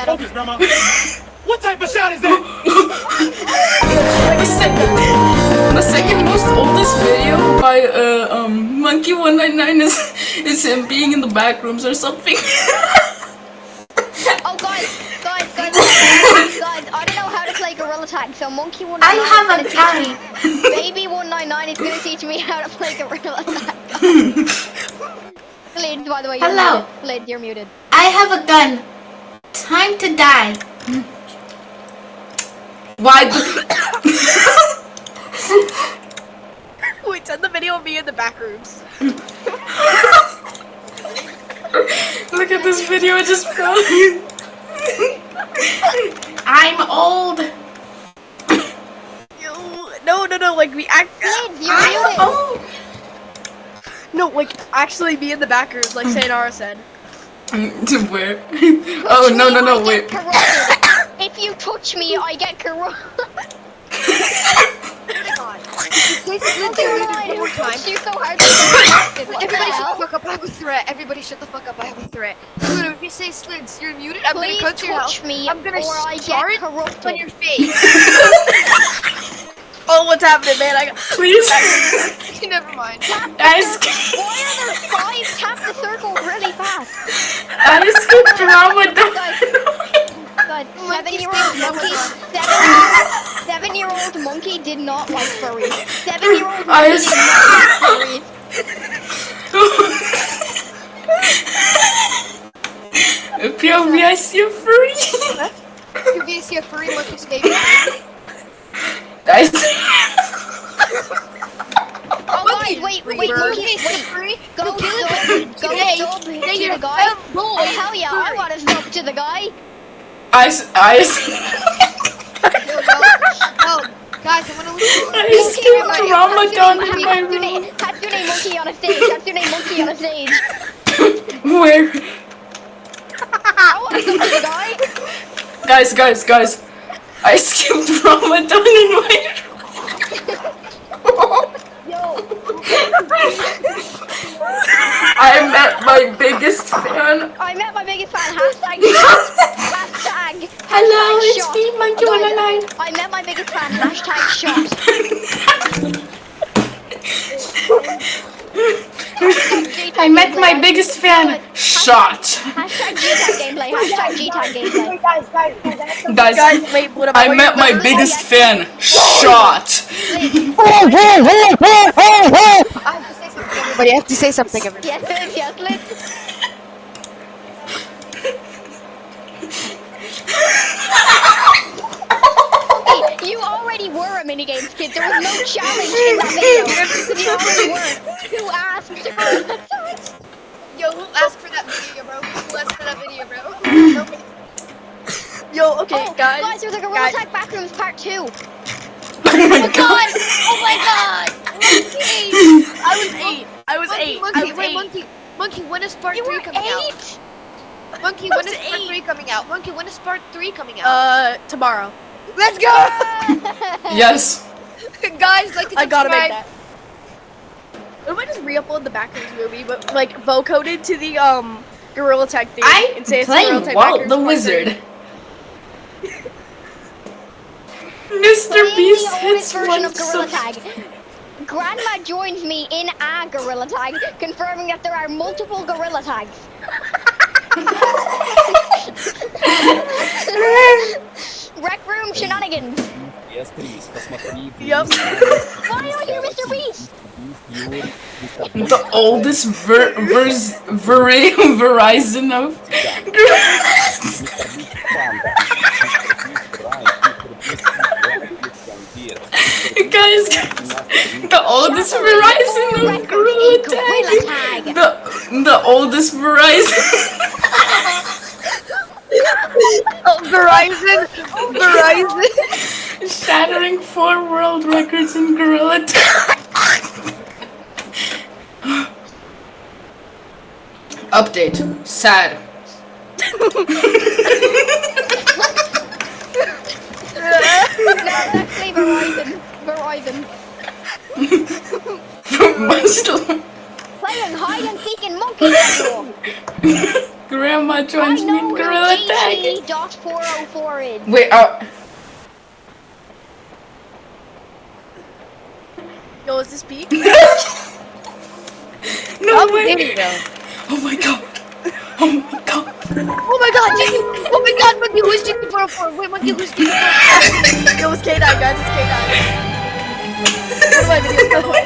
Focus, Grandma. What type of shot is that? The second most oldest video by Monkey199 is him being in the back rooms or something. Oh guys, I don't know how to play Gorilla Tag, so Monkey199 I have a is gun. gonna teach me. Baby199 is gonna teach me how to play Gorilla Tag. Lid, by the way, you're Hello. muted. Lid, you're muted. I have a gun. Time to die. Why the... Wait, send the video of me in the back rooms. Look at this video I just filmed. I'm old. No, like we act. Lid, you're I'm muted. old. No, like actually be in the back rooms, like Sayonara said. Where? Oh no, I wait. get corrupted. If you touch me, I get corrupted. Who touched you so hard to get corrupted? What the Everybody shut hell? the fuck up, I have a threat. Everybody shut the fuck up, I have a threat. Literally, if you say Slids, you're muted, I'm Please gonna cut your touch house. me, I'm gonna or I get start on corrupted. your face. Oh, what's happening, man? Please. Never mind. Guys, Why are there 5? Tap the circle really fast. I skipped Ramadan. God, 7-year-old monkey. 7-year-old monkey did not like furries. 7-year-old monkey did not like furries. POV, I see a furry. You're gonna see a furry monkey's baby. Guys. Oh guys, wait, monkey, Furry? go kill it. to the guy. Oh hell yeah, I want to sub to the guy. I No, guys, I'm gonna lose. skipped Ramadan in my room. Hatsune monkey on a stage. Hatsune monkey on a stage. Where? I want to sub to the guy. Guys. I skipped Ramadan in my room. Yo, I met my biggest fan. I met my biggest fan. Hashtag. Hello, it's shot. me, Monkey199. I met my biggest fan. Hashtag shot. I met my biggest fan. Shot. Hashtag G-Tag gameplay. Hashtag G-Tag gameplay. Guys, wait, what I met my biggest fan. Shot. But you have to say something, everybody. Yes, let's. Okay, you already were a minigames kid. There was no challenge in that video. You already were. Who asked? Yo, who asked for that video, bro? Who asked for that video, bro? Yo, okay, Oh, guys. there's a Gorilla guys. Tag Backrooms Part 2. Oh my god. Oh my god! I was eight. Monkey, when is part You 3 were coming out? 8. Monkey, when is part 3 coming out? Monkey, when is part 3 coming out? Tomorrow. Let's go! Yes. Guys, like to I gotta make subscribe. that. What if I just re-upload the Backrooms movie, but like vocoded to the Gorilla Tag theme and say I'm it's Gorilla playing Tag Walt Backrooms the Part Wizard. 3. Mr. Playing Beast the hits oldest version one of Gorilla sub. Tag. Grandma joins me in a Gorilla Tag, confirming that there are multiple Gorilla Tags. Rec room shenanigans. Yup. Why are you Mr. Beast? The oldest Verizon of guys, the oldest Verizon of Gorilla Tag. The oldest Verizon. Verizon. Shattering 4 world records in Gorilla Tag. Update. Sad. No, let's leave Verizon. Muslim. Playing hide and seek in monkey. Grandma joins I me in know Gorilla who Tag. HE.404 is. Wait, Yo, is this peak? no Oh, way. there you go. Oh my god. Oh my god. Oh my god, GT! Oh my god, Monkey, who's GT404? Wait, Monkey, who's GT404? Yo, it's K9, guys. It's K9. One of my videos, by the way.